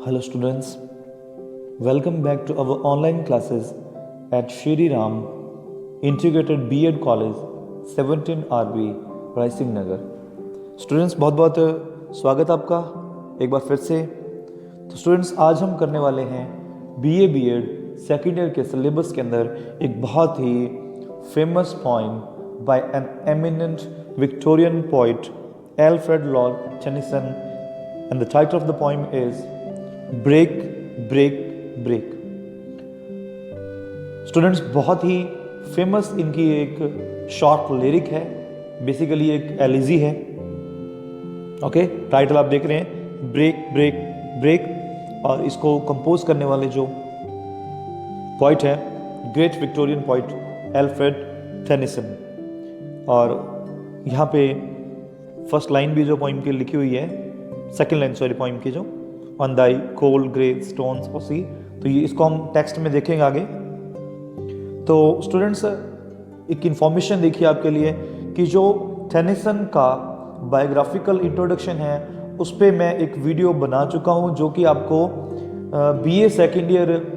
Hello students, welcome back to our online classes at Shri Ram Integrated B.Ed College 17 RB Rai Singh Nagar. Students बहुत बहुत स्वागत आपका एक बार फिर से। तो स्टूडेंट्स आज हम करने वाले हैं BA B.Ed सेकेंड ईयर के सिलेबस के अंदर एक बहुत ही famous poem by an eminent Victorian poet Alfred Lord Tennyson and the title of the poem is break break break. Students बहुत ही फेमस इनकी एक शॉर्ट लिरिक है, बेसिकली एक एलिजी है। ओके, टाइटल आप देख रहे हैं ब्रेक ब्रेक ब्रेक, और इसको कंपोज करने वाले जो पोइट है great Victorian poet Alfred Tennyson. और यहाँ पे फर्स्ट लाइन भी जो पोइम की लिखी हुई है, सेकेंड लाइन सॉरी पोइम की जो on thy cold grey stones of sea, तो ये इसको हम टेक्स्ट में देखेंगे आगे। तो स्टूडेंट्स एक इंफॉर्मेशन देखिए आपके लिए कि जो टेनिसन का बायोग्राफिकल इंट्रोडक्शन है उस पर मैं एक वीडियो बना चुका हूँ, जो कि आपको BA सेकेंड ईयर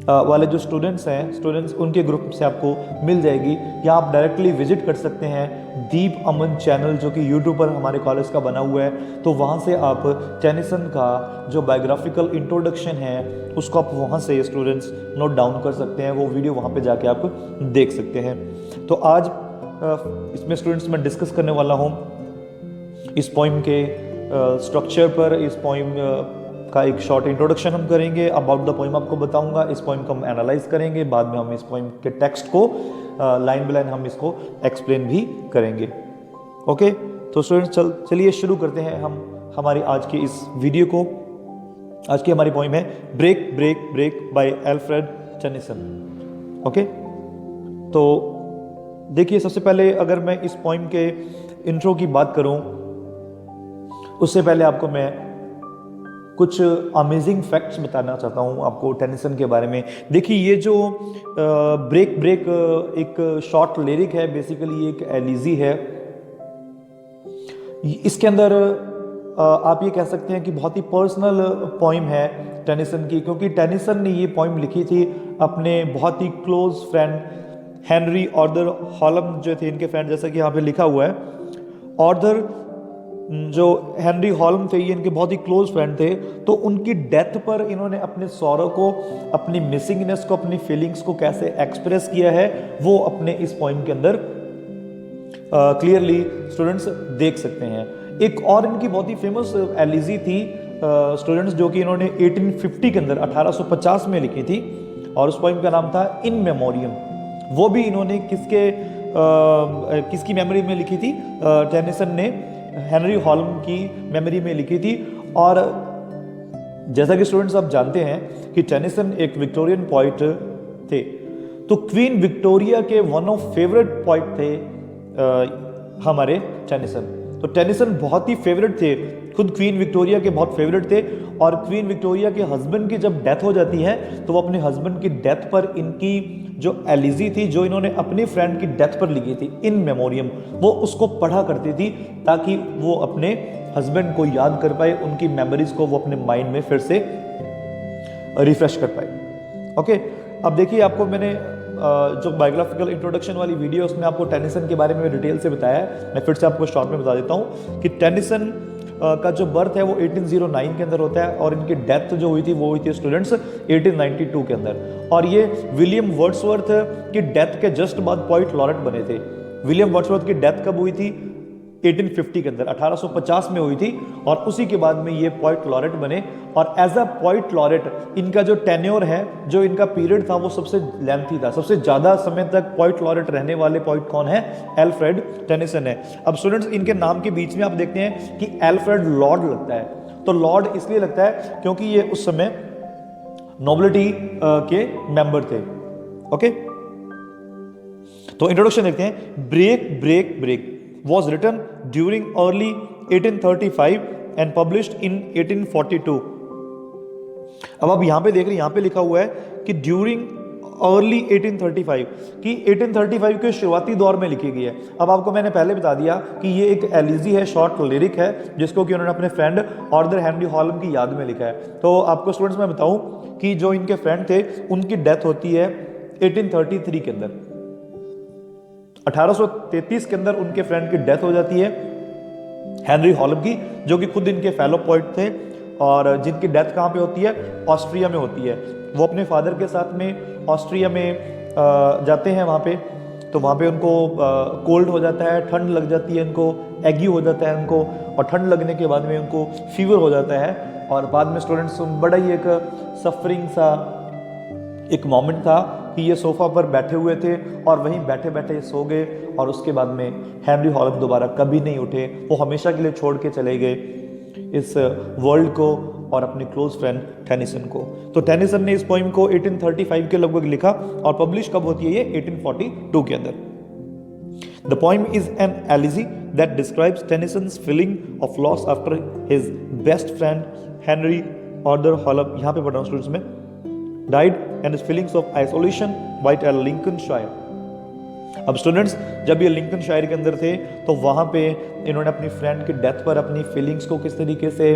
वाले जो स्टूडेंट्स उनके ग्रुप से आपको मिल जाएगी, या आप डायरेक्टली विजिट कर सकते हैं दीप अमन चैनल जो कि यूट्यूब पर हमारे कॉलेज का बना हुआ है। तो वहाँ से आप टेनिसन का जो बायोग्राफिकल इंट्रोडक्शन है उसको आप वहाँ से स्टूडेंट्स नोट डाउन कर सकते हैं, वो वीडियो वहाँ पे जाके आप देख सकते हैं। तो आज इसमें स्टूडेंट्स मैं डिस्कस करने वाला हूँ इस पोइम के स्ट्रक्चर पर। इस पोइम का एक शॉर्ट इंट्रोडक्शन हम करेंगे, अबाउट द पोइम आपको बताऊंगा, इस पोइम को हम एनालाइज करेंगे, बाद में हम इस पोइम के टेक्स्ट को लाइन बाय लाइन हम इसको एक्सप्लेन भी करेंगे। ओके, तो स्टूडेंट्स चलिए शुरू करते हैं हम हमारी आज की इस वीडियो को। आज की हमारी पोइम है break break break by Alfred Tennyson. Okay, तो देखिए सबसे पहले अगर मैं इस पोइम के इंट्रो की बात करूं, उससे पहले आपको मैं कुछ अमेजिंग फैक्ट्स बताना चाहता हूँ आपको टेनिसन के बारे में। देखिए ये जो ब्रेक ब्रेक एक शॉर्ट लिरिक है, बेसिकली एक एलिजी है। इसके अंदर आप ये कह सकते हैं कि बहुत ही पर्सनल पोइम है टेनिसन की, क्योंकि टेनिसन ने ये पोइम लिखी थी अपने बहुत ही close friend Henry Arthur Hallam जो थे इनके फ्रेंड, जैसा कि यहाँ पे लिखा हुआ है। ऑर्थर जो हेनरी हॉलम थे ये इनके बहुत ही क्लोज फ्रेंड थे, तो उनकी डेथ पर इन्होंने अपने सॉरो को, अपनी मिसिंगनेस को, अपनी फीलिंग्स को कैसे एक्सप्रेस किया है वो अपने इस पोइम के अंदर क्लियरली स्टूडेंट्स देख सकते हैं। एक और इनकी बहुत ही फेमस एलिजी थी स्टूडेंट्स, जो कि इन्होंने 1850 के अंदर 1850 में लिखी थी, और उस पोइम का नाम था इन मेमोरियम। वो भी इन्होंने किसकी मेमोरी में लिखी थी? टेनिसन ने हेनरी हॉलम की मेमोरी में लिखी थी। और जैसा कि स्टूडेंट्स आप जानते हैं कि टेनिसन एक विक्टोरियन पोइट थे, तो क्वीन विक्टोरिया के वन ऑफ फेवरेट पोइट थे हमारे टेनिसन। तो टेनिसन बहुत ही फेवरेट थे, खुद क्वीन विक्टोरिया के बहुत फेवरेट थे। और क्वीन विक्टोरिया के हस्बैंड की जब डेथ हो जाती है तो वो अपने हस्बैंड की डेथ पर इनकी जो एलिजी थी, जो इन्होंने अपने फ्रेंड की डेथ पर लिखी थी इन मेमोरियम, वो उसको पढ़ा करती थी ताकि वो अपने हस्बैंड को याद कर पाए, उनकी मेमोरीज को वो अपने माइंड में फिर से रिफ्रेश कर पाए। ओके, अब देखिए आपको मैंने जो बायोग्राफिकल इंट्रोडक्शन वाली वीडियो उसमें आपको टेनिसन के बारे में डिटेल से बताया है। मैं फिर से आपको शॉर्ट में बता देता हूँ कि टेनिसन का जो बर्थ है वो 1809 के अंदर होता है, और इनकी डेथ जो हुई थी वो हुई थी स्टूडेंट्स 1892 के अंदर। और ये विलियम वर्ड्सवर्थ की डेथ के जस्ट बाद पोइट लॉरेट बने थे। विलियम वर्ड्सवर्थ की डेथ कब हुई थी? 1850 के अंदर, 1850 में हुई थी, और उसी के बाद में ये पोइट लॉरेट बने। और एज अ पोइट लॉरेट इनका जो टेन्योर है, जो इनका पीरियड था, वो सबसे लेंथी था। सबसे ज्यादा समय तक पोइट लॉरेट रहने वाले पोइट कौन है? एल्फ्रेड टेनिसन है। अब स्टूडेंट्स इनके नाम के बीच में आप देखते हैं कि एल्फ्रेड लॉर्ड लगता है। तो लॉर्ड इसलिए लगता है क्योंकि ये उस समय नोबिलिटी के मेंबर थे। ओके, तो इंट्रोडक्शन देखते हैं। Break break break was written during early 1835 and published in 1842। अब आप यहां पे देख रहे हैं, यहां पे लिखा हुआ है कि ड्यूरिंग अर्ली 1835 कि 1835 के शुरुआती दौर में लिखी गई है। अब आपको मैंने पहले बता दिया कि ये एक एलिजी है, शॉर्ट लिरिक है, जिसको कि उन्होंने अपने फ्रेंड ऑर्थर हेनरी हॉलम की याद में लिखा है। तो आपको स्टूडेंट्स मैं बताऊं कि जो इनके फ्रेंड थे उनकी डेथ होती है 1833 के अंदर। 1833 के अंदर उनके फ्रेंड की डेथ हो जाती है, हेनरी हॉलम की, जो कि खुद इनके फेलो पोइट थे और जिनकी डेथ कहाँ पे होती है, ऑस्ट्रिया में होती है। वो अपने फादर के साथ में ऑस्ट्रिया में जाते हैं वहाँ पे, तो वहाँ पे उनको कोल्ड हो जाता है, ठंड लग जाती है, उनको एगी हो जाता है उनको, और ठंड लगने के बाद में उनको फीवर हो जाता है। और बाद में स्टूडेंट्स बड़ा ही एक सफरिंग सा एक मोमेंट था कि ये सोफा पर बैठे हुए थे और वहीं बैठे बैठे सो गए, और उसके बाद में हेनरी हॉलम दोबारा कभी नहीं उठे। वो हमेशा के लिए छोड़ के चले गए इस वर्ल्ड को और अपने क्लोज फ्रेंड टेनिसन को। तो टेनिसन ने इस पोइम को 1835 के लगभग लिखा और पब्लिश कब होती है ये 1842 के अंदर। The poem is an elegy that describes Tennyson's feeling of loss after his best friend Henry Arthur Hallam, यहाँ पे पढ़ रहा हूँ स्टूडेंट्स में, died and his feelings of isolation while at Lincolnshire। अब स्टूडेंट्स जब ये लिंकनशायर के अंदर थे तो वहाँ पे इन्होंने अपनी फ्रेंड की डेथ पर अपनी फीलिंग्स को किस तरीके से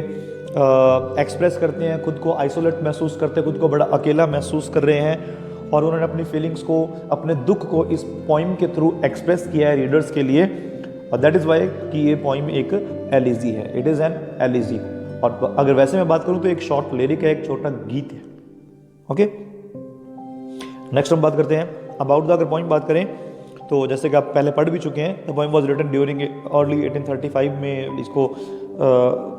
एक्सप्रेस करते हैं, खुद को आइसोलेट महसूस करते हैं, खुद को बड़ा अकेला महसूस कर रहे हैं, और उन्होंने अपनी फीलिंग्स को, अपने दुख को इस पोइम के थ्रू एक्सप्रेस किया है रीडर्स के लिए। और दैट इज़ वाई कि ये पोइम एक एलिजी है, इट इज़ एन एलिजी। और अगर वैसे मैं बात करूँ तो एक शॉर्ट लिरिक है, एक छोटा गीत है। ओके, नेक्स्ट हम बात करते हैं अबाउट द, अगर पॉइंट बात करें तो जैसे कि आप पहले पढ़ भी चुके हैं, the poem was written during early 1835 में इसको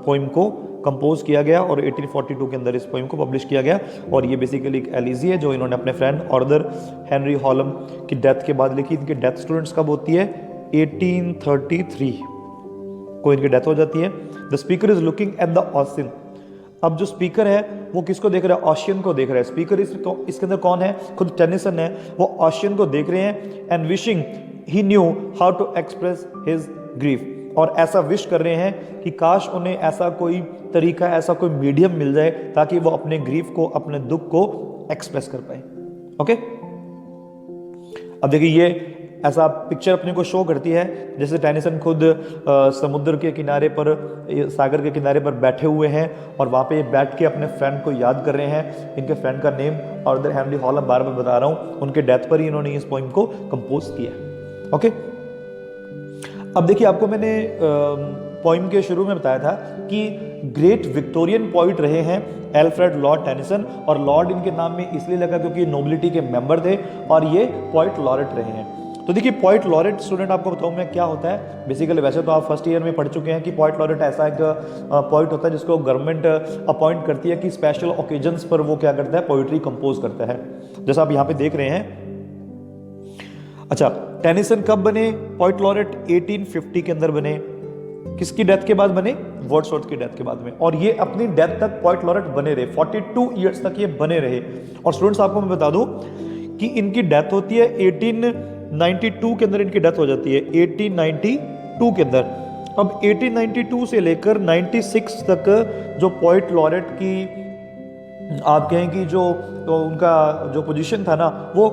पोइम को कंपोज किया गया और 1842 के अंदर इस पोइम को पब्लिश किया गया। और ये बेसिकली एक एलिजी है जो इन्होंने अपने फ्रेंड ऑर्थर हेनरी हॉलम की डेथ के बाद लिखी। इनकी डेथ स्टूडेंट्स कब होती है, 1833 को इनकी डेथ हो जाती है। The speaker is looking at the ऑसिन। अब जो स्पीकर है वो किसको देख रहा है, ऑशियन को देख रहा है। स्पीकर इसके अंदर कौन है, खुद टेनिसन है। वो ऑशियन को देख रहे हैं and wishing he knew how to express his grief, और ऐसा विश कर रहे हैं कि काश उन्हें ऐसा कोई तरीका, ऐसा कोई मीडियम मिल जाए ताकि वो अपने ग्रीफ को, अपने दुख को एक्सप्रेस कर पाए। ओके, अब देखिए ये ऐसा पिक्चर अपने को शो करती है जैसे टेनिसन खुद समुद्र के किनारे पर, सागर के किनारे पर बैठे हुए हैं और वहाँ पे बैठ के अपने फ्रेंड को याद कर रहे हैं। इनके फ्रेंड का नेम ऑर्थर हेनरी हॉलम, बार बार बता रहा हूँ, उनके डेथ पर ही इन्होंने इस पोइम को कंपोज किया। ओके, अब देखिए आपको मैंने पोइम के शुरू में बताया था कि ग्रेट विक्टोरियन पोइट रहे हैं एल्फ्रेड लॉर्ड टेनिसन, और लॉर्ड इनके नाम में इसलिए लगा क्योंकि नोबिलिटी के मेंबर थे और ये पोइट लॉरेट रहे हैं। तो देखिए पोइट लॉरेट स्टूडेंट आपको बताऊं मैं क्या होता है। बेसिकली वैसे तो आप फर्स्ट ईयर में पढ़ चुके हैं कि पोइट लॉरेट ऐसा एक पोइट होता है जिसको गवर्नमेंट अपॉइंट करती है कि स्पेशल ओकेजन्स पर वो क्या करता है, पोइट्री कंपोज करता है, जैसा आप यहाँ पे देख रहे हैं। अच्छा, टेनिसन कब बने पोइट लॉरेट, 1850 के अंदर बने। किसकी डेथ के बाद बने, वर्ड्सवर्थ की डेथ के बाद में, और ये अपनी डेथ तक पोइट लॉरेट बने रहे, 42 ईयर्स तक ये बने रहे। और स्टूडेंट्स आपको मैं बता दूं कि इनकी डेथ होती है 1892 के अंदर, इनकी डेथ हो जाती है 1892 के अंदर। अब 1892 से लेकर 96 तक जो पोइट लॉरेट की आप कहें कि जो उनका जो पोजीशन था ना वो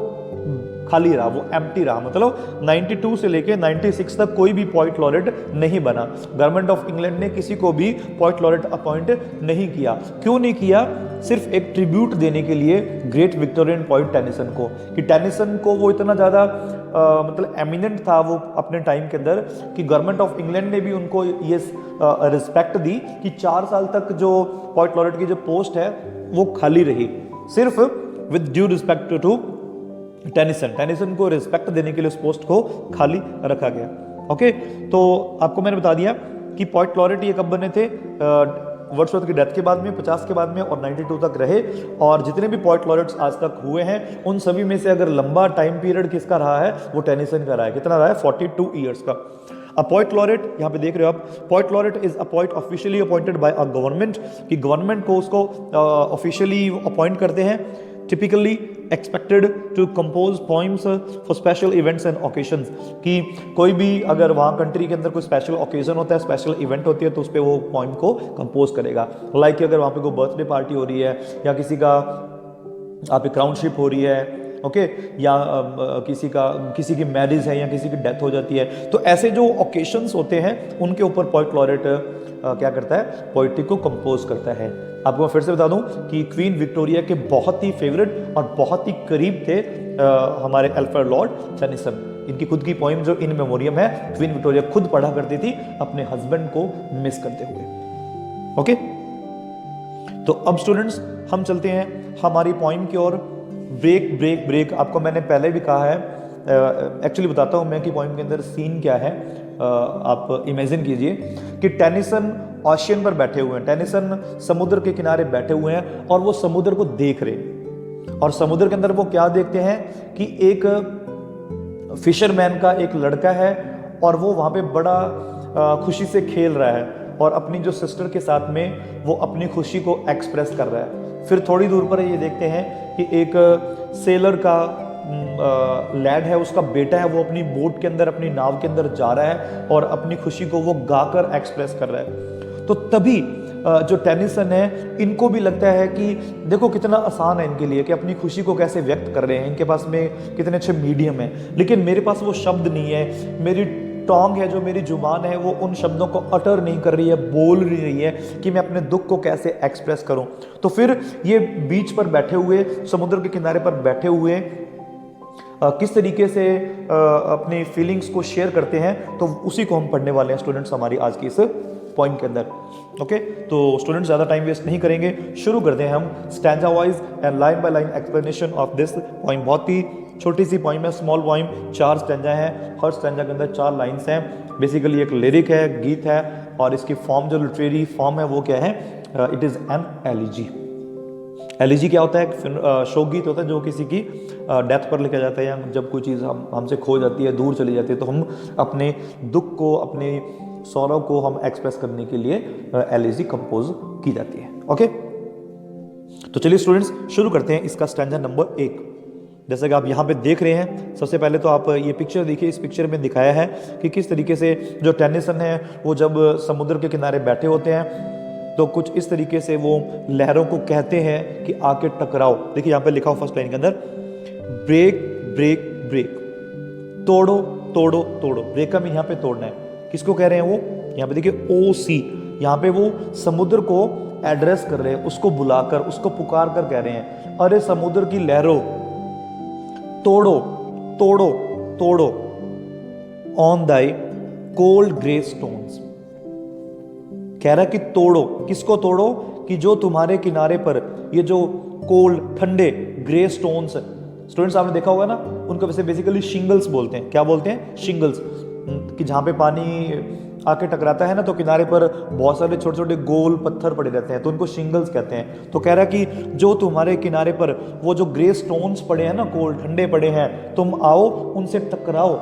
खाली रहा, वो एम्प्टी रहा। मतलब 92 से लेके 96 तक कोई भी पोइट लॉरेट नहीं बना। गवर्नमेंट ऑफ इंग्लैंड ने किसी को भी पोइट लॉरेट अपॉइंट नहीं किया। क्यों नहीं किया? सिर्फ एक ट्रिब्यूट देने के लिए ग्रेट विक्टोरियन पोइट टेनिसन को, कि टेनिसन को वो इतना ज़्यादा मतलब एमिनेंट था वो अपने टाइम के अंदर कि गवर्नमेंट ऑफ इंग्लैंड ने भी उनको ये रिस्पेक्ट दी कि 4 साल तक जो पोइट लॉरेट की जो पोस्ट है वो खाली रही, सिर्फ with due respect to Tennyson को रिस्पेक्ट देने के लिए उस पोस्ट को खाली रखा गया। ओके, तो आपको मैंने बता दिया कि पोइट लॉरेट ये कब बने थे, वर्ड्सवर्थ की डेथ के बाद में, 50 के बाद में, और 92 तक रहे। और जितने भी पोइट लॉरेट्स आज तक हुए हैं उन सभी में से अगर लंबा टाइम पीरियड किसका रहा है, वो टेनिसन का रहा है। कितना रहा है? 42 ईयर्स का। अ पोइट लॉरेट, यहाँ पे देख रहे हो आप, poet laureate is a poet officially appointed by a government, कि गवर्नमेंट को उसको ऑफिशियली अपॉइंट करते हैं। Typically expected to compose poems for special events and occasions, कि कोई भी अगर वहाँ कंट्री के अंदर कोई स्पेशल ओकेजन होता है, स्पेशल इवेंट होती है, तो उस पर वो पोइम को कंपोज करेगा। लाइक अगर वहाँ पे कोई बर्थडे पार्टी हो रही है या किसी का आप क्राउनशिप हो रही है ओके, या किसी की मैरिज है या किसी की डेथ हो जाती है, तो ऐसे जो ओकेशंस होते हैं उनके ऊपर पोएट लॉरेट क्या करता है, पोइट्री को कंपोज करता है। आपको मैं फिर से बता दूं कि क्वीन विक्टोरिया के बहुत ही फेवरेट और बहुत ही करीब थे हमारे अल्फ्रेड लॉर्ड टेनिसन। इनकी खुद की पोइम जो इन मेमोरियम है, क्वीन विक्टोरिया खुद पढ़ा करती थी अपने हस्बैंड को मिस करते हुए। ओके, तो अब स्टूडेंट्स हम चलते हैं हमारी पोइम की ओर। ब्रेक ब्रेक ब्रेक, आपको मैंने पहले भी कहा है, एक्चुअली बताता हूं मैं कि पोइम के अंदर सीन क्या है। आप इमेजिन कीजिए कि टेनिसन ओशियन पर बैठे हुए हैं, टेनिसन समुद्र के किनारे बैठे हुए हैं और वो समुद्र को देख रहे हैं। और समुद्र के अंदर वो क्या देखते हैं कि एक फिशरमैन का एक लड़का है और वो वहां पे बड़ा खुशी से खेल रहा है और अपनी जो सिस्टर के साथ में वो अपनी खुशी को एक्सप्रेस कर रहा है। फिर थोड़ी दूर पर ये देखते हैं कि एक सेलर का लैड है, उसका बेटा है, वो अपनी बोट के अंदर, अपनी नाव के अंदर जा रहा है और अपनी खुशी को वो गाकर एक्सप्रेस कर रहा है। तो तभी जो टेनिसन है, इनको भी लगता है कि देखो कितना आसान है इनके लिए कि अपनी खुशी को कैसे व्यक्त कर रहे हैं, इनके पास में कितने अच्छे मीडियम है, लेकिन मेरे पास वो शब्द नहीं है, मेरी टोंग है, जो मेरी जुबान है, वो उन शब्दों को अटर नहीं कर रही है, बोल नहीं रही है कि मैं अपने दुख को कैसे एक्सप्रेस करूं। तो फिर ये बीच पर बैठे हुए, समुद्र के किनारे पर बैठे हुए किस तरीके से अपनी फीलिंग्स को शेयर करते हैं, तो उसी को हम पढ़ने वाले हैं स्टूडेंट्स हमारी आज की इस पॉइंट के अंदर। ओके, तो स्टूडेंट्स ज़्यादा टाइम वेस्ट नहीं करेंगे, शुरू करते हैं हम stanza wise and line by line explanation of this point. बहुत ही छोटी सी पॉइंट है, स्मॉल पॉइंट, 4 स्टैंजा है, हर स्टैंजा के अंदर 4 लाइन्स हैं। बेसिकली एक लिरिक है, गीत है, और इसकी फॉर्म जो लिटरेरी फॉर्म है वो क्या है, it is an elegy. Elegy क्या होता है, शोक गीत होता है जो किसी की डेथ पर लिखा जाता है, या जब कोई चीज़ हमसे खो जाती है, दूर चली जाती है, तो हम अपने दुख को, अपने सौरव को हम एक्सप्रेस करने के लिए एलिजी कंपोज की जाती है। ओके, तो चलिए स्टूडेंट्स शुरू करते हैं इसका स्टैंजा नंबर 1। जैसे कि आप यहाँ पे देख रहे हैं, सबसे पहले तो आप ये पिक्चर देखिए, इस पिक्चर में दिखाया है कि किस तरीके से जो टेनिसन है वो जब समुद्र के किनारे बैठे होते हैं तो कुछ इस तरीके से वो लहरों को कहते हैं कि आके टकराओ। देखिए यहाँ पे लिखा हो फर्स्ट लाइन के अंदर, ब्रेक ब्रेक ब्रेक, तोड़ो तोड़ो तोड़ो। ब्रेक का मीन यहाँ पे तोड़ना है, किसको कह रहे हैं वो, यहाँ पे देखिए ओ सी, यहाँ पे वो समुद्र को एड्रेस कर रहे हैं, उसको बुलाकर, उसको पुकार कर कह रहे हैं, अरे समुद्र की लहरों तोड़ो तोड़ो तोड़ो, on thy cold grey stones. कह रहा है कि तोड़ो, किसको तोड़ो, कि जो तुम्हारे किनारे पर ये जो कोल्ड ठंडे ग्रे स्टोन्स, स्टूडेंट्स आपने देखा होगा ना, उनको वैसे बेसिकली शिंगल्स बोलते हैं। क्या बोलते हैं, शिंगल्स, कि जहाँ पे पानी आके टकराता है ना तो किनारे पर बहुत सारे छोटे छोटे गोल पत्थर पड़े रहते हैं, तो उनको शिंगल्स कहते हैं। तो कह रहा है कि जो तुम्हारे किनारे पर वो जो ग्रे स्टोन्स पड़े हैं ना, कोल्ड ठंडे पड़े हैं, तुम आओ उनसे टकराओ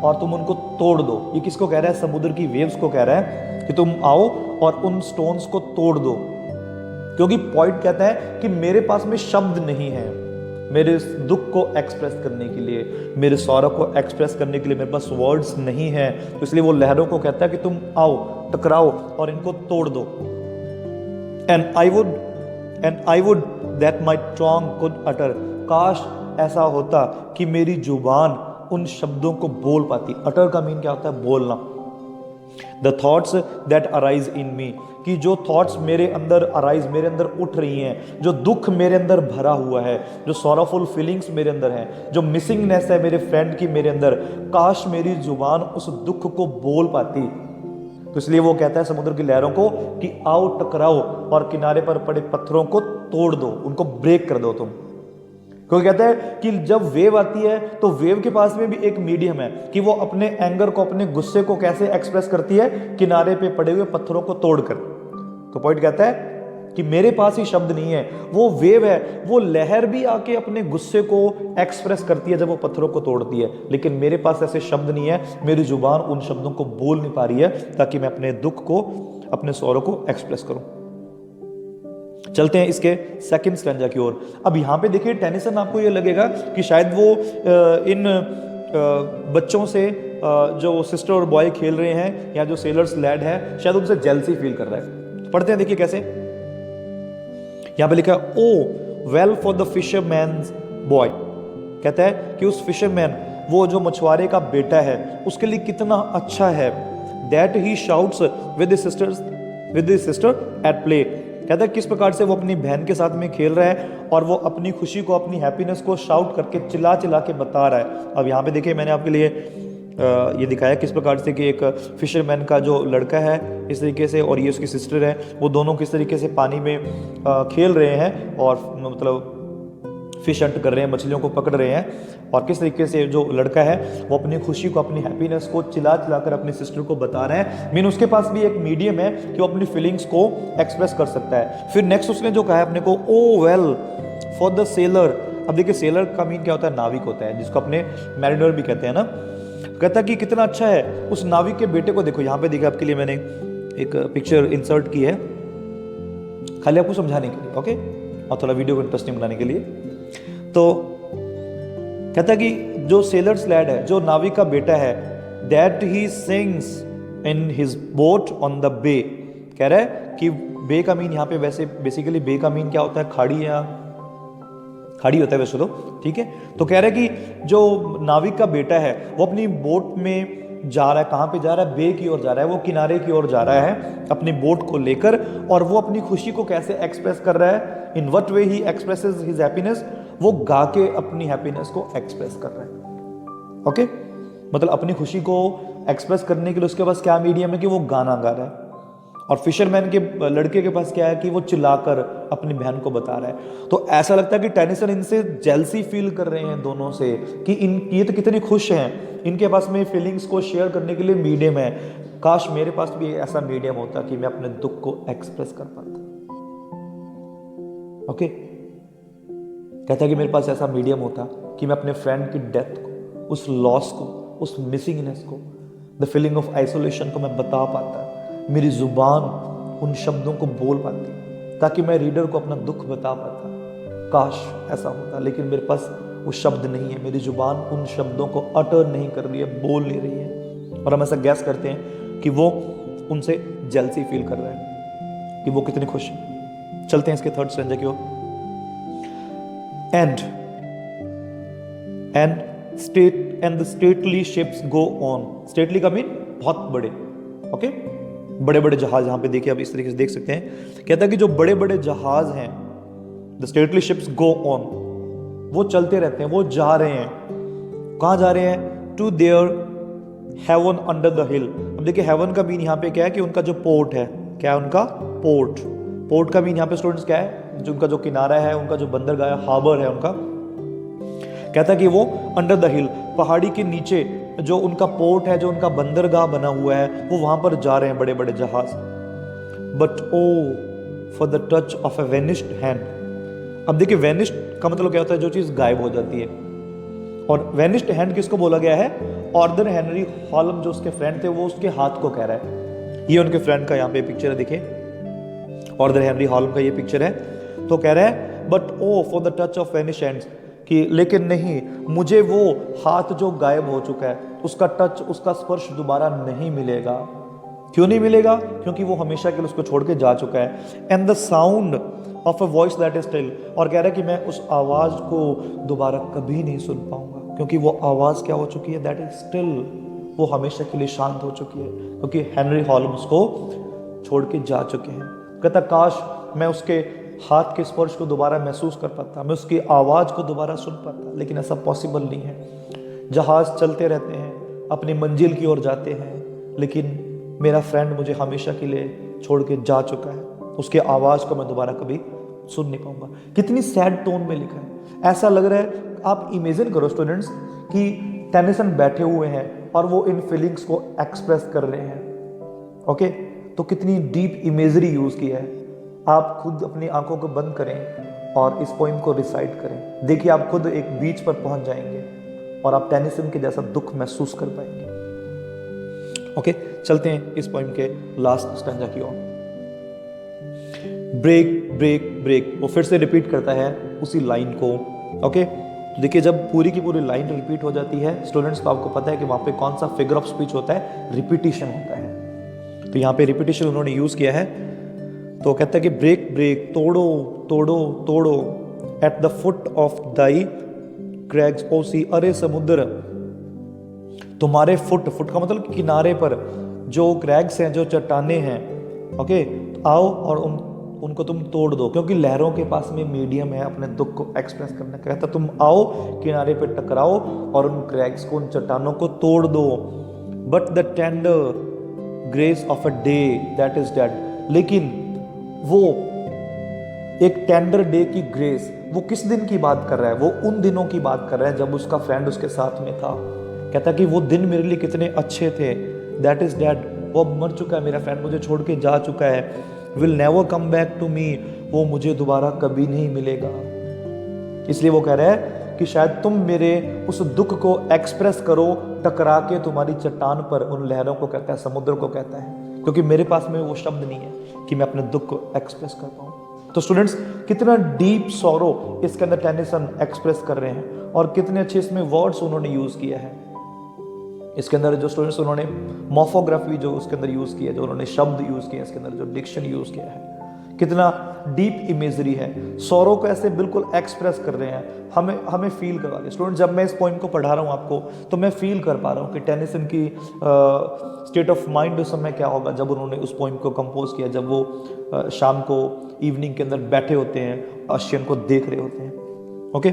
और तुम उनको तोड़ दो। ये किसको कह रहा है, समुद्र की वेव्स को कह रहा है कि तुम आओ और उन स्टोन्स को तोड़ दो। क्योंकि पॉइंट कहता है कि मेरे पास में शब्द नहीं है मेरे दुख को एक्सप्रेस करने के लिए, मेरे सौरव को एक्सप्रेस करने के लिए मेरे पास वर्ड्स नहीं है, तो इसलिए वो लहरों को कहता है कि तुम आओ, टकराओ और इनको तोड़ दो। And I would that my tongue could utter, काश ऐसा होता कि मेरी जुबान उन शब्दों को बोल पाती। अटर का मीन क्या होता है, बोलना। The thoughts that arise in me, कि जो थॉट्स मेरे अंदर अराइज, मेरे अंदर उठ रही हैं, जो दुख मेरे अंदर भरा हुआ है, जो सॉरोफुल फीलिंग्स मेरे अंदर हैं, जो मिसिंगनेस है मेरे फ्रेंड की मेरे अंदर, काश मेरी जुबान उस दुख को बोल पाती। तो इसलिए वो कहता है समुद्र की लहरों को कि आओ टकराओ और किनारे पर पड़े पत्थरों को तोड़ दो, उनको ब्रेक कर दो तुम। क्योंकि कहता है कि जब वेव आती है तो वेव के पास में भी एक मीडियम है कि वो अपने एंगर को, अपने गुस्से को कैसे एक्सप्रेस करती है, किनारे पे पड़े हुए पत्थरों को तोड़कर। तो पॉइंट कहता है कि मेरे पास ही शब्द नहीं है, वो वेव है, वो लहर भी आके अपने गुस्से को एक्सप्रेस करती है जब वो पत्थरों को तोड़ती है, लेकिन मेरे पास ऐसे शब्द नहीं है, मेरी जुबान उन शब्दों को बोल नहीं पा रही है ताकि मैं अपने दुख को, अपने सौरव को एक्सप्रेस करूं। चलते हैं इसके सेकंड स्टैंजा की ओर। अब यहां पे देखिए टेनिसन, आपको ये लगेगा कि शायद वो इन बच्चों से जो सिस्टर और बॉय खेल रहे हैं या जो सेलर्स लैड है, शायद उनसे जेलसी फील कर रहा है। पढ़ते हैं, देखिए कैसे। यहां पे लिखा है, O well for the fisherman's boy, कहता है कि उस फिशरमैन, वो जो मछुआरे का बेटा है, उसके लिए कितना अच्छा है। That he shouts with his sister at play. कहता है किस प्रकार से वो अपनी बहन के साथ में खेल रहा है और वो अपनी खुशी को, अपनी हैप्पीनेस को शाउट करके, चिल्ला चिल्ला के बता रहा है। अब यहाँ पे देखिए मैंने आपके लिए ये दिखाया किस प्रकार से कि एक फिशरमैन का जो लड़का है इस तरीके से, और ये उसकी सिस्टर है, वो दोनों किस तरीके से पानी में खेल रहे हैं और मतलब फिश हंट कर रहे हैं, मछलियों को पकड़ रहे हैं, और किस तरीके से जो लड़का है वो अपनी खुशी को, अपनी हैप्पीनेस को चिल्ला चिल्ला कर अपनी सिस्टर को बता रहा है। मीन उसके पास भी एक मीडियम है कि वो अपनी फीलिंग्स को एक्सप्रेस कर सकता है। फिर नेक्स्ट उसने जो कहा है अपने को, ओ वेल फॉर द सेलर। अब देखिए सेलर का मीन क्या होता है, नाविक होता है, जिसको अपने मैरिनर भी कहते हैं ना। कहता कि कितना अच्छा है उस नाविक के बेटे को। देखो यहाँ पे देखिए आपके लिए मैंने एक पिक्चर इंसर्ट की है, खाली आपको समझाने के लिए, ओके, और थोड़ा वीडियो को इंटरेस्टिंग बनाने के लिए। तो कहता कि जो सेलर्स लैड है, जो नाविक का बेटा है, that he sings in his boat on the bay. कह रहा है कि बे का मीन यहाँ पे वैसे बेसिकली बे का मीन क्या होता है, खाड़ी या खाड़ी होता है वैसे तो, ठीक है। तो कह रहा है कि जो नाविक का बेटा है वो अपनी बोट में जा रहा है, कहाँ पे जा रहा है, बे की ओर जा रहा है, वो किनारे की ओर जा रहा है अपनी बोट को लेकर, और वो अपनी खुशी को कैसे एक्सप्रेस कर रहा है, in what way he expresses his happiness, वो गा के अपनी हैप्पीनेस को एक्सप्रेस कर रहा है। ओके, मतलब अपनी खुशी को एक्सप्रेस करने के लिए उसके पास क्या मीडियम है कि वो गाना गा रहा है। और फिशरमैन के लड़के के पास क्या है कि वो चिल्लाकर अपनी बहन को बता रहा है। तो ऐसा लगता है कि टेनिसन इनसे जेलसी फील कर रहे हैं दोनों से, कि ये तो कितने खुश हैं, इनके पास में फीलिंग्स को शेयर करने के लिए मीडियम है। काश मेरे पास भी ऐसा मीडियम होता कि मैं अपने दुख को एक्सप्रेस कर पाता। ओके, कहता है कि मेरे पास ऐसा मीडियम होता कि मैं अपने फ्रेंड की डेथ को, उस लॉस को, उस मिसिंगनेस को, द फीलिंग ऑफ आइसोलेशन को मैं बता पाता, मेरी जुबान उन शब्दों को बोल पाती, ताकि मैं रीडर को अपना दुख बता पाता। काश ऐसा होता, लेकिन मेरे पास वो शब्द नहीं है, मेरी जुबान उन शब्दों को अटर नहीं कर रही है, बोल नहीं रही है। और हम ऐसा गैस करते हैं कि वो उनसे जेलसी फील कर रहा है, कि वो कितने खुश हैं। चलते हैं इसके थर्ड स्टैंजा की ओर। And the stately ships go on. Stately का मीन बहुत बड़े, ओके, बड़े बड़े जहाज। यहां पे देखिए आप इस तरीके से देख सकते हैं। कहता है कि जो बड़े बड़े जहाज हैं, the stately ships go on, वो चलते रहते हैं, वो जा रहे हैं। कहां जा रहे हैं? To their haven under the hill. अब देखिए हेवन का मीन यहाँ पे क्या है कि उनका जो पोर्ट है, क्या है उनका पोर्ट। पोर्ट का मीन यहाँ पे स्टूडेंट्स क्या है? जो उनका जो किनारा है, उनका जो बंदरगाह है, हार्बर है उनका। कहता है कि वो अंडर द हिल, पहाड़ी के नीचे जो उनका पोर्ट है, जो उनका बंदरगाह बना हुआ है, वो वहां पर जा रहे हैं बड़े बड़े जहाज। But O for the touch of a vanished hand. अब देखिए वेनिश्ड का मतलब क्या होता है? जो चीज गायब हो जाती है। और वेनिश्ड हैंड किसको बोला गया है? ऑर्थर हेनरी हॉलम जो उसके फ्रेंड थे, वो उसके हाथ को कह रहा है। ये उनके फ्रेंड का यहाँ पे पिक्चर है, देखिए ऑर्थर हेनरी हॉलम का ये पिक्चर है। तो कह रहा है but O for the touch of vanished hands, कि लेकिन नहीं, मुझे वो हाथ जो गायब हो चुका है, उसका टच, उसका स्पर्श दोबारा नहीं मिलेगा। क्यों नहीं मिलेगा? क्योंकि वो हमेशा के लिए उसको छोड़ के जा चुका है। And the sound of a voice that is still, और कह रहा है कि मैं उस आवाज को दोबारा कभी नहीं सुन पाऊंगा, क्योंकि वो आवाज क्या हो चुकी है? दैट इज स्टिल, वो हमेशा के लिए शांत हो चुकी है, क्योंकि हेनरी हॉलम्स को छोड़ के जा चुके हैं। कहता काश मैं उसके हाथ के स्पर्श को दोबारा महसूस कर पाता, मैं उसकी आवाज को दोबारा सुन पाता, लेकिन ऐसा पॉसिबल नहीं है। जहाज चलते रहते हैं, अपनी मंजिल की ओर जाते हैं, लेकिन मेरा फ्रेंड मुझे हमेशा के लिए छोड़ के जा चुका है, उसकी आवाज को मैं दोबारा कभी सुन नहीं पाऊंगा। कितनी सैड टोन में लिखा है। ऐसा लग रहा है, आप इमेजिन करो स्टूडेंट्स कि टेनिसन बैठे हुए हैं और वो इन फीलिंग्स को एक्सप्रेस कर रहे हैं। ओके, तो कितनी डीप इमेजरी यूज की है। आप खुद अपनी आंखों को बंद करें और इस पोइम को रिसाइट करें। देखिए आप खुद एक बीच पर पहुंच जाएंगे और आप टेनिसन के जैसा दुख महसूस कर पाएंगे। ओके, चलते हैं इस पोइम के लास्ट स्टैंजा की ओर। ब्रेक ब्रेक ब्रेक, वो फिर से रिपीट करता है उसी लाइन को। ओके, तो देखिए जब पूरी की पूरी लाइन रिपीट हो जाती है स्टूडेंट्स, तो आपको पता है कि वहां पे कौन सा फिगर ऑफ स्पीच होता है? रिपीटिशन होता है। तो यहाँ पे रिपीटिशन उन्होंने यूज किया है। तो कहता है कि ब्रेक ब्रेक, तोड़ो तोड़ो तोड़ो, at the foot of thy crags O sea, अरे समुद्र, तुम्हारे फुट का मतलब किनारे पर जो क्रैग्स हैं, जो चट्टाने हैं, ओके, तो आओ और उनको तुम तोड़ दो, क्योंकि लहरों के पास में मीडियम है अपने दुख को एक्सप्रेस करने का। कहता तुम आओ किनारे पे टकराओ और उन क्रैक्स को, उन चट्टानों को तोड़ दो। But the tender grace of a day that is dead, लेकिन वो एक टेंडर डे की ग्रेस, वो किस दिन की बात कर रहा है? वो उन दिनों की बात कर रहा है जब उसका फ्रेंड उसके साथ में था। कहता कि वो दिन मेरे लिए कितने अच्छे थे, दैट इज डेड, वो मर चुका है, मेरा फ्रेंड मुझे छोड़ के जा चुका है। Will never come back to me, वो मुझे दोबारा कभी नहीं मिलेगा। इसलिए वो कह रहा है कि शायद तुम मेरे उस दुख को एक्सप्रेस करो टकरा के तुम्हारी चट्टान पर, उन लहरों को कहता है, समुद्र को कहता है, क्योंकि मेरे पास में वो शब्द नहीं है कि मैं अपने दुख को एक्सप्रेस कर पाऊं। तो स्टूडेंट्स, कितना डीप सॉरो इसके अंदर टेनिसन एक्सप्रेस कर रहे हैं और कितने अच्छे इसमें वर्ड्स उन्होंने यूज किया है। इसके अंदर जो स्टूडेंट्स उन्होंने मॉर्फोग्राफी जो उसके अंदर यूज किया है, जो उन्होंने शब्द यूज किया है, इसके अंदर जो डिक्शन यूज किया है, कितना डीप इमेजरी है। सौरों को ऐसे बिल्कुल एक्सप्रेस कर रहे हैं, हमें फील करवा रहे हैं। स्टूडेंट, जब मैं इस पॉइंट को पढ़ा रहा हूँ आपको, तो मैं फील कर पा रहा हूँ कि टेनिसन की स्टेट ऑफ माइंड उस समय क्या होगा जब उन्होंने उस पॉइंट को कंपोज किया, जब वो शाम को इवनिंग के अंदर बैठे होते हैं, ओशियन को देख रहे होते हैं। ओके,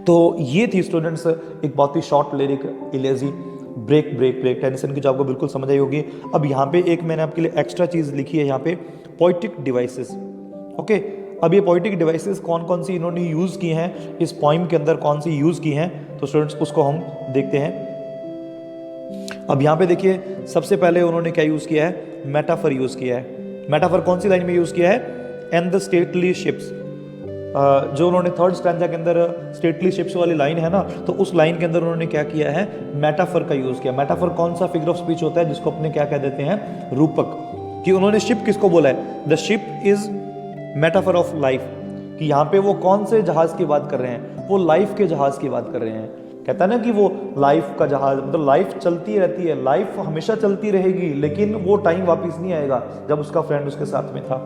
तो ये थी स्टूडेंट्स एक बहुत ही short lyric elegy, break break break, Tennyson की जो आपको बिल्कुल समझ आई होगी। अब यहाँ पे एक मैंने आपके लिए एक्स्ट्रा चीज लिखी है, यहाँ पे पोइटिक डिवाइसेस। ओके, अब ये पोइटिक डिवाइसेस कौन कौन सी इन्होंने यूज की हैं इस पोइम के अंदर, कौन सी यूज की हैं, तो स्टूडेंट्स उसको हम देखते हैं। अब यहाँ पे देखिए, सबसे पहले उन्होंने क्या यूज किया है? मेटाफर यूज किया है। मेटाफर कौन सी लाइन में यूज किया है? एंड द स्टेटली शिप्स, जो उन्होंने थर्ड स्टैंजा के अंदर स्टेटली शिप्स वाली लाइन है ना, तो उस लाइन के अंदर उन्होंने क्या किया है? मेटाफर का यूज किया। मेटाफर कौन सा फिगर ऑफ स्पीच होता है जिसको अपने क्या कह देते हैं? रूपक। कि उन्होंने शिप किसको बोला है? The ship is metaphor of life, कि यहाँ पे वो कौन से जहाज की बात कर रहे हैं? वो लाइफ के जहाज की बात कर रहे हैं। कहता है ना कि वो लाइफ का जहाज, मतलब लाइफ चलती रहती है, लाइफ हमेशा चलती रहेगी, लेकिन वो टाइम वापस नहीं आएगा जब उसका फ्रेंड उसके साथ में था।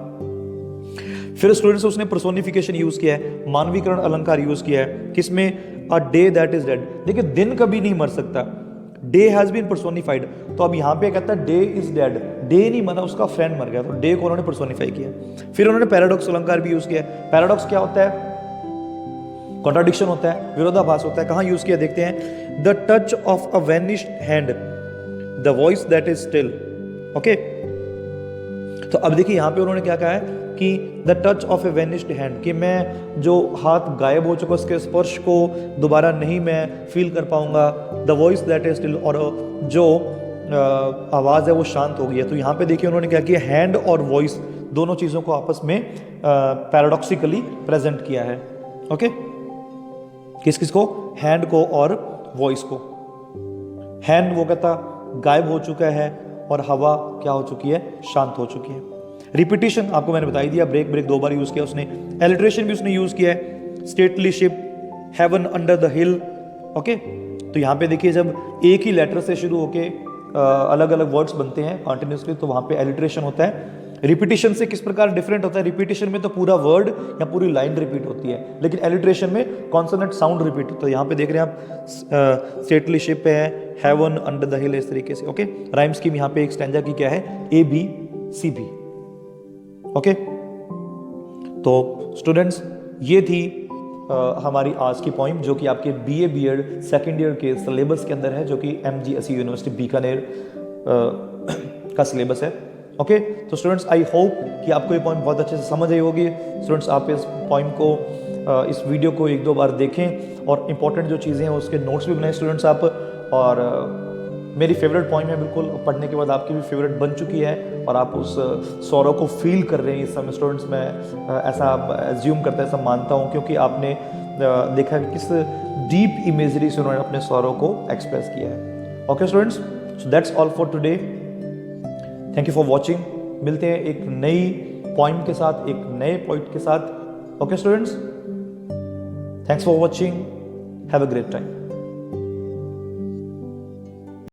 फिर स्टूडेंट्स उसने पर्सोनिफिकेशन यूज किया है, मानवीकरण अलंकार यूज किया है, किसमें? A day that is dead. देखिए, दिन कभी नहीं मर सकता, डे हैज बीन पर्सोनिफाइड। तो अब यहां पे कहता है डे इज डेड, डे नहीं मरा, उसका फ्रेंड मर गया, तो डे को उन्होंने पर्सोनिफाई किया। फिर उन्होंने पैराडॉक्स अलंकार भी यूज किया है। पैराडॉक्स क्या होता है? कॉन्ट्राडिक्शन होता है, विरोधाभास होता है। कहां यूज किया देखते हैं। The touch of a वेनिश्ड hand, the voice that is still. Okay, तो अब देखिए यहां पे उन्होंने क्या कहा है कि the touch of a vanished hand, कि मैं जो हाथ गायब हो चुका उसके स्पर्श को दोबारा नहीं मैं फील कर पाऊंगा। The voice that is still, और जो आवाज़ है वो शांत हो गई है। तो यहाँ पे देखिए उन्होंने क्या किया, हैंड और वॉइस दोनों चीज़ों को आपस में पैराडॉक्सिकली प्रेजेंट किया है। ओके, किस किस को? हैंड को और वॉइस को। हैंड वो कहता गायब हो चुका है और हवा क्या हो चुकी है? शांत हो चुकी है। रिपीटिशन आपको मैंने बता ही दिया, ब्रेक ब्रेक 2 बार यूज किया उसने। एलिट्रेशन भी उसने यूज किया है, stately ship, haven under the hill. Okay, तो यहाँ पे देखिए जब एक ही लेटर से शुरू होके अलग अलग वर्ड्स बनते हैं कॉन्टिन्यूसली, तो वहाँ पे एलिट्रेशन होता है। रिपीटिशन से किस प्रकार डिफरेंट होता है? रिपीटिशन में तो पूरा वर्ड या पूरी लाइन रिपीट होती है, लेकिन एलिट्रेशन में कॉन्सोनेंट साउंड रिपीट होता है। यहाँ पे देख रहे हैं आप, स्टेटली शिप है, हेवन अंडर द हिल, इस तरीके से। ओके, राइम स्कीम यहाँ पे एक स्टैंजा की क्या है? ABCB। ओके, तो स्टूडेंट्स ये थी हमारी आज की पॉइंट, जो कि आपके BA BEd सेकेंड ईयर के सिलेबस के अंदर है, जो कि MGSE यूनिवर्सिटी बीकानेर का सिलेबस है। ओके, तो स्टूडेंट्स आई होप कि आपको ये पॉइंट बहुत अच्छे से समझ आई होगी। स्टूडेंट्स आप इस पॉइंट को, इस वीडियो को 1-2 बार देखें और इंपॉर्टेंट जो चीज़ें हैं उसके नोट्स भी बनाएं स्टूडेंट्स आप। और मेरी फेवरेट पॉइंट है, बिल्कुल पढ़ने के बाद आपकी भी फेवरेट बन चुकी है और आप उस सौरों को फील कर रहे हैं इस समय स्टूडेंट्स। मैं ऐसा एज्यूम करता है, ऐसा मानता हूँ, क्योंकि आपने देखा कि किस डीप इमेजरी से उन्होंने अपने सौरों को एक्सप्रेस किया है। Okay students, so that's all for today. Thank you for watching. मिलते हैं एक नई पॉइंट के साथ, एक नए पॉइंट के साथ। Okay students, thanks for watching, have a great time.